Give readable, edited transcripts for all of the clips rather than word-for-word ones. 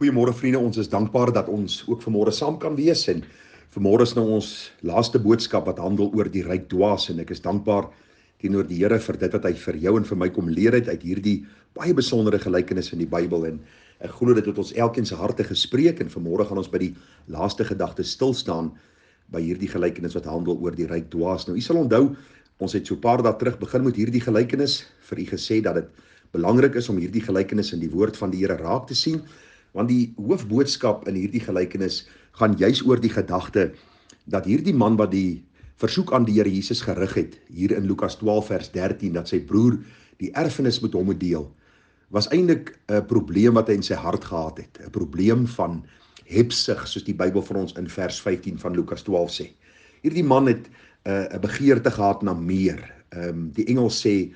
Goeiemôre vriende, ons is dankbaar dat ons ook vanmôre saam kan wees en vanmôre is nou ons laaste boodskap wat handel oor die ryk dwaas en ek is dankbaar teenoor die Here vir dit wat hy vir jou en vir my kom leer het uit hierdie baie besondere gelykenis in die Bybel en ek glo dit het ons elkeen se harte gespreek en vanmôre gaan ons by die laaste gedagte stil staan by hierdie gelykenis wat handel oor die ryk dwaas. Nou u sal onthou, ons het so 'n paar dae terug begin met hierdie gelykenis, vir u gesê dat dit belangrik is om hierdie gelykenis in die woord van die Here raak te sien. Want die hoofboodskap in hierdie gelykenis gaan juis oor die gedagte dat hierdie man wat die versoek aan die Here Jesus gerig het, hier in Lukas 12 vers 13, dat sy broer die erfenis met hom moet deel, was eintlik 'n probleem wat hy in sy hart gehad het. 'n Probleem van hebsug, soos die Bybel vir ons in vers 15 van Lukas 12 sê. Hierdie man het 'n begeerte gehad na meer. Die Engels sê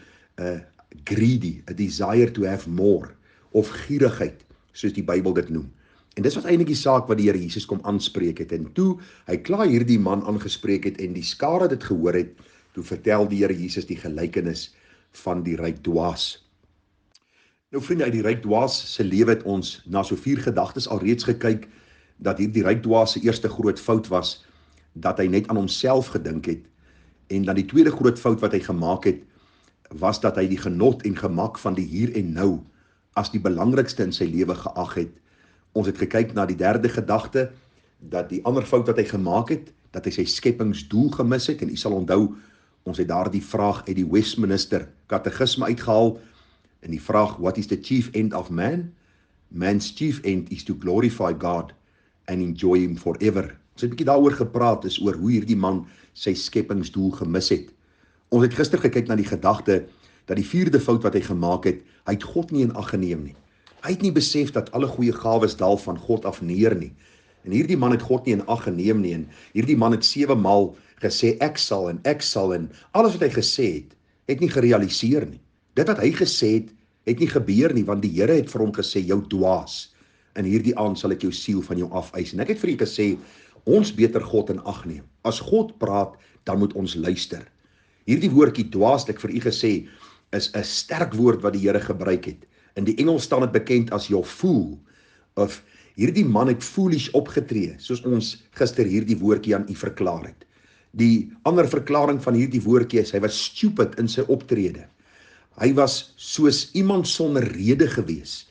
greedy, a desire to have more, of gierigheid, soos die Bybel dit noem. En dis wat eintlik die saak wat die Here Jesus kom aanspreek het. En toe hy klaar hierdie man aangespreek het en die skare dit gehoor het, toe vertel die Here Jesus die gelykenis van die ryk dwaas. Nou vriende, uit die ryk dwaas se lewe het ons na so 4 gedagtes alreeds gekyk, dat hierdie ryk dwaas se eerste groot fout was, dat hy net aan homself gedink het, en dan die tweede groot fout wat hy gemaak het, was dat hy die genot en gemak van die hier en nou as die belangrikste in sy lewe geag het. Ons het gekyk na die derde gedagte, dat die ander fout wat hy gemaak het, dat hy sy skepingsdoel gemis het, en u sal onthou, ons het daar die vraag uit die Westminster Katekisme uitgehaal, en die vraag, what is the chief end of man? Man's chief end is to glorify God and enjoy him forever. Ons het 'n bietjie daaroor gepraat, is oor hoe hierdie man sy skepingsdoel gemis het. Ons het gister gekyk na die gedagte, dat die 4de fout wat hy gemaak het, hy het God nie in ag geneem nie. Hy het nie besef dat alle goeie gawes daal van God af neer nie. En hierdie man het God nie in ag geneem nie, en hierdie man het 7 maal gesê, ek sal, en alles wat hy gesê het nie gerealiseer nie. Dit wat hy gesê het nie gebeur nie, want die Here het vir hom gesê, jou dwaas, in hierdie aand sal ek jou siel van jou afeis. En ek het vir u gesê, ons beter God in ag neem. As God praat, dan moet ons luister. Hierdie woordjie dwaas, het ek vir u gesê, is 'n sterk woord wat die Here gebruik het. In die Engels staan dit bekend as your fool, of hierdie man het foolish opgetree, soos ons gister hierdie woordjie aan u verklaar het. Die ander verklaring van hierdie woordjie is, hy was stupid in sy optrede. Hy was soos iemand sonder rede gewees.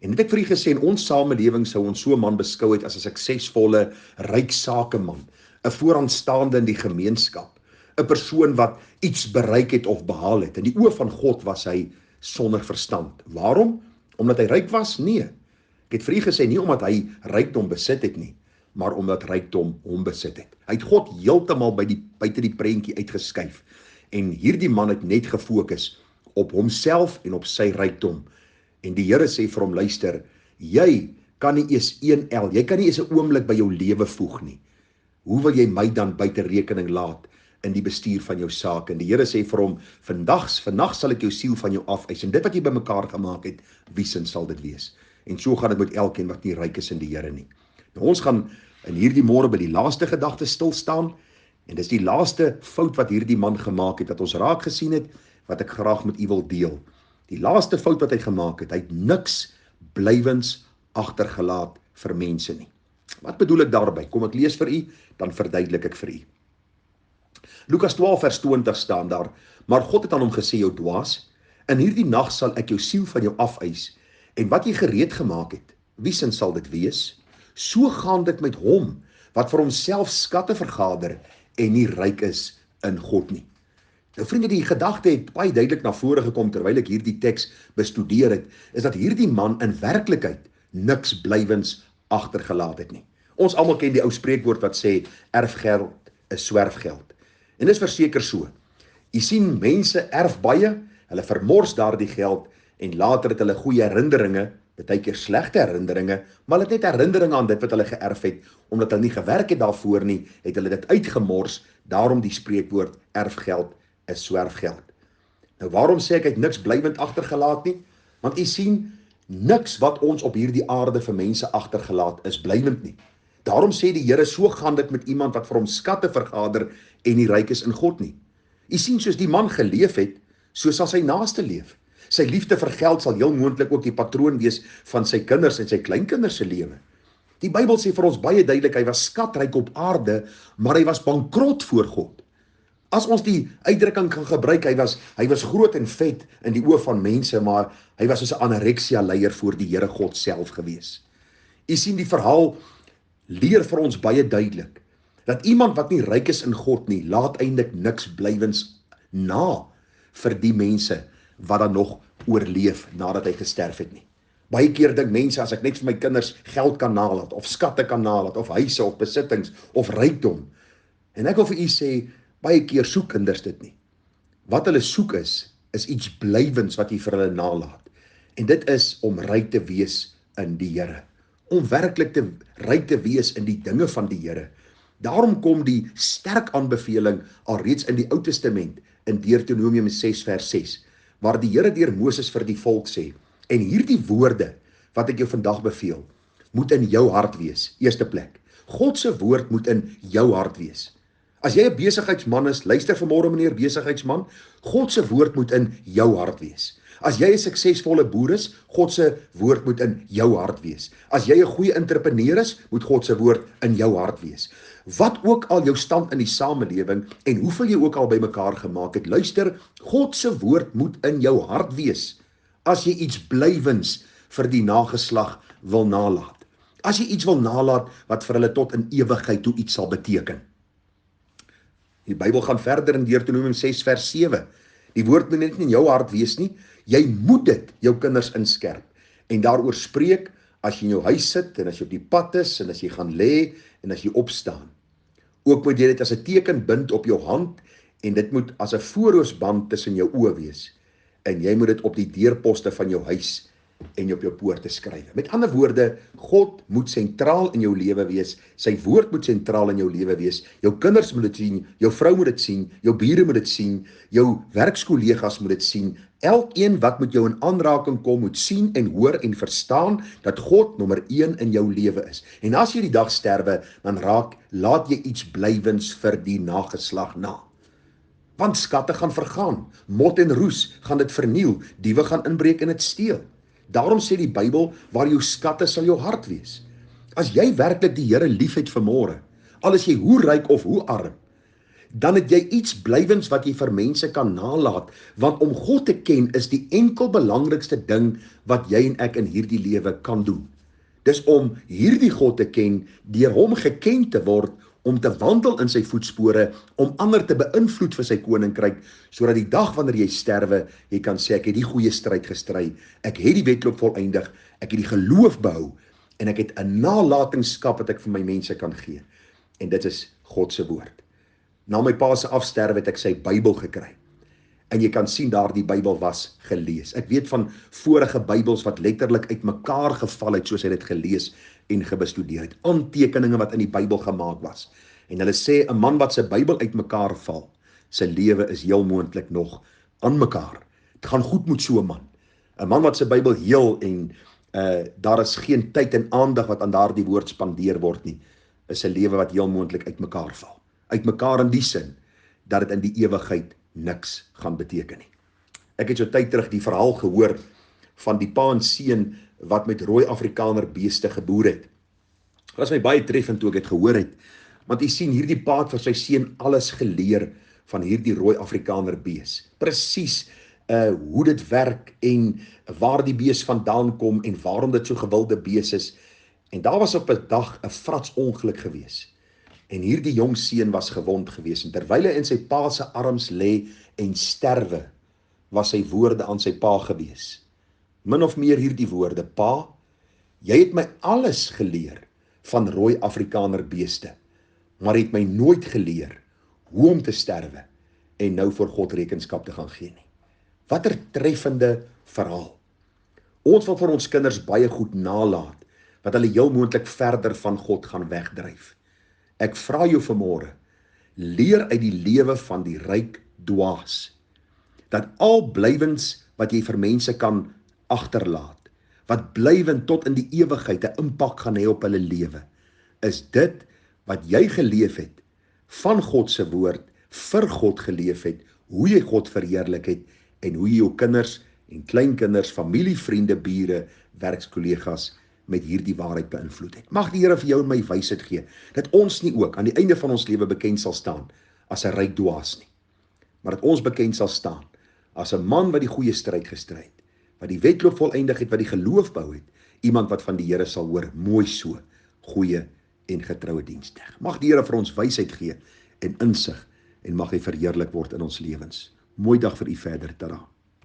En dit het ek vir u gesê, in ons samelewing sou ons so 'n man beskou het as 'n suksesvolle, ryk sakeman, 'n vooraanstaande in die gemeenskap, 'n persoon wat iets bereik het of behaal het. In die oë van God was hy sonder verstand. Waarom? Omdat hy ryk was? Nee. Ek het vir u gesê, nie omdat hy rykdom besit het nie, maar omdat rykdom hom besit het. Hy het God heeltemal buite die prentjie uitgeskuif. En hierdie man het net gefokus op homself en op sy rykdom. En die Here sê vir hom, luister, jy kan nie eens 1 el, jy kan nie eens 'n oomblik by jou lewe voeg nie. Hoe wil jy my dan buite rekening laat in die bestuur van jou saak? En die Here sê vir hom, vandag sal ek jou siel van jou afeis, en dit wat jy bymekaar gemaak het, wie sin sal dit wees? En so gaan dit met elkeen wat nie ryk is in die Here nie. Nou ons gaan in hierdie môre by die laaste gedagte stil staan, en dis die laaste fout wat hierdie man gemaak het, dat ons raak gesien het, wat ek graag met u wil deel. Die laaste fout wat hy gemaak het, hy het niks blywends agtergelaat vir mense nie. Wat bedoel ek daarby? Kom ek lees vir u, dan verduidelik ek vir u. Lukas 12 vers 20 staan daar, maar God het aan hom gesê, jou dwaas, in hierdie nag sal ek jou siel van jou afeis, en wat jy gereed gemaak het, wie sin sal dit wees? So gaan dit met hom, wat vir homself skatte vergader, en nie ryk is in God nie. Nou vriende, die gedagte het baie duidelik na vore gekom, terwyl ek hierdie teks bestudeer het, is dat hierdie man in werklikheid niks blywends agtergelaat het nie. Ons almal ken die ou spreekwoord wat sê, erfgeld is swerfgeld. En dis verseker so. U sien, mense erf baie, hulle vermors daardie geld, en later het hulle goeie herinneringe, baie keer slegte herinneringe, maar hulle het net herinneringe aan dit wat hulle geërf het, omdat hulle nie gewerk het daarvoor nie, het hulle dit uitgemors, daarom die spreekwoord, erfgeld is swerfgeld. Nou waarom sê ek, hy het niks blywend agtergelaat nie? Want u sien, niks wat ons op hierdie aarde vir mense agtergelaat is blywend nie. Daarom sê die Here, so gaan dit met iemand wat vir hom skatte vergader en nie ryk is in God nie. U sien, soos die man geleef het, so sal sy naaste leef. Sy liefde vir geld sal heel moontlik ook die patroon wees van sy kinders en sy kleinkinders se lewe. Die Bybel sê vir ons baie duidelik, hy was skatryk op aarde, maar hy was bankrot voor God. As ons die uitdrukking kan gebruik, hy was groot en vet in die oë van mense, maar hy was soos 'n anoreksia leier voor die Here God self gewees. U sien, die verhaal leer vir ons baie duidelik dat iemand wat nie ryk is in God nie, laat eintlik niks blywends na vir die mense wat dan nog oorleef nadat hy gesterf het nie. Baie keer dink mense, as ek net vir my kinders geld kan nalat, of skatte kan nalat, of huise, of besittings, of rykdom. En ek wil vir u sê, baie keer soek kinders dit nie. Wat hulle soek is iets blywends wat jy vir hulle nalaat. En dit is om ryk te wees in die Here. Om werklik ryk te wees in die dinge van die Here. Daarom kom die sterk aanbeveling alreeds in die Ou Testament, in Deuteronomium 6 vers 6, waar die Here deur Moses vir die volk sê, en hierdie woorde wat ek jou vandag beveel, moet in jou hart wees. Eerste plek, God se woord moet in jou hart wees. As jy 'n besigheidsman is, luister vanmôre meneer besigheidsman, God se woord moet in jou hart wees. As jy 'n suksesvolle boer is, God se woord moet in jou hart wees. As jy 'n goeie entrepreneur is, moet God se woord in jou hart wees. Wat ook al jou stand in die samelewing en hoeveel jy ook al bymekaar gemaak het, luister, God se woord moet in jou hart wees. As jy iets blywends vir die nageslag wil nalat. As jy iets wil nalat wat vir hulle tot in ewigheid toe iets sal beteken. Die Bybel gaan verder in Deuteronomium 6 vers 7. Die woord moet net nie in jou hart wees nie. Jy moet dit jou kinders inskerp en daaroor spreek as jy in jou huis sit en as jy op die pad is en as jy gaan lê en as jy opstaan. Ook moet jy dit as 'n teken bind op jou hand en dit moet as 'n voorhoofsband tussen jou oë wees. En jy moet dit op die deurposte van jou huis en op jou poorte skryf. Met ander woorde, God moet sentraal in jou lewe wees, sy woord moet sentraal in jou lewe wees, jou kinders moet dit sien, jou vrou moet dit sien, jou bure moet dit sien, jou werkskollegas moet dit sien, elkeen wat met jou in aanraking kom, moet sien en hoor en verstaan, dat God nommer 1 in jou lewe is. En as jy die dag sterwe, dan laat jy iets blywends vir die nageslag na. Want skatte gaan vergaan, mot en roes gaan dit verniel, diewe gaan inbreek en dit steel. Daarom sê die Bybel, waar jou skatte sal jou hart wees. As jy werklik die Here liefhet vanmôre, al is jy hoe ryk of hoe arm, dan het jy iets blywends wat jy vir mense kan nalat, want om God te ken is die enkel belangrikste ding wat jy en ek in hierdie lewe kan doen. Dis om hierdie God te ken, deur hom geken te word, om te wandel in sy voetspore, om ander te beïnvloed vir sy koninkryk, sodat die dag wanneer jy sterwe, jy kan sê, ek het die goeie stryd gestry, ek het die wedloop volëindig, ek het die geloof behou, en ek het 'n nalatenskap wat ek vir my mense kan gee. En dit is God se woord. Na my pa se afsterwe het ek sy Bybel gekry. En jy kan sien daar die Bybel was gelees. Ek weet van vorige Bybels wat letterlik uitmekaar geval het soos hy dit gelees en gebestudeer het. Aantekeninge wat in die Bybel gemaak was. En hulle sê 'n man wat sy Bybel uitmekaar val, sy lewe is heel moontlik nog aan mekaar. Dit gaan goed met so 'n man. 'n Man wat sy Bybel heel en daar is geen tyd en aandag wat aan daardie woord spandeer word nie, is 'n lewe wat heel moontlik uitmekaar val. Uitmekaar in die sin dat dit in die ewigheid niks gaan beteken nie. Ek het so tyd terug die verhaal gehoor van die pa en seun wat met rooi Afrikaner beeste geboer het. Dit was my baie treffend toe ek dit gehoor het, want jy sien hierdie pa het vir sy seun alles geleer van hierdie rooi Afrikaner bees. Presies hoe dit werk en waar die bees vandaan kom en waarom dit so gewilde bees is. En daar was op 'n dag 'n frats ongeluk gewees. En hierdie jong seun was gewond gewees, en terwyl hy in sy pa se arms lê en sterwe, was sy woorde aan sy pa gewees. Min of meer hierdie woorde: Pa, jy het my alles geleer van rooi Afrikaner beeste, maar het my nooit geleer hoe om te sterwe en nou voor God rekenskap te gaan gee nie. Watter treffende verhaal. Ons wil vir ons kinders baie goed nalaat, wat hulle heel moontlik verder van God gaan wegdryf. Ek vra jou vanmôre, leer uit die lewe van die ryk dwaas, dat al blywends wat jy vir mense kan agterlaat, wat blywend tot in die ewigheid 'n impak gaan hê op hulle lewe, is dit wat jy geleef het, van God se woord, vir God geleef het, hoe jy God verheerlik het, en hoe jy jou kinders en kleinkinders, familie, vriende, bure, werkskollegas met hierdie waarheid beïnvloed het. Mag die Here vir jou en my wysheid gee, dat ons nie ook aan die einde van ons lewe bekend sal staan as 'n ryk dwaas nie, maar dat ons bekend sal staan as 'n man wat die goeie stryd gestry het, wat die wedloop volëindig het, wat die geloof bou het, iemand wat van die Here sal hoor, mooi so, goeie en getroue diensknegt. Mag die Here vir ons wysheid gee en insig, en mag hy verheerlik word in ons lewens. Mooi dag vir u verder, tada.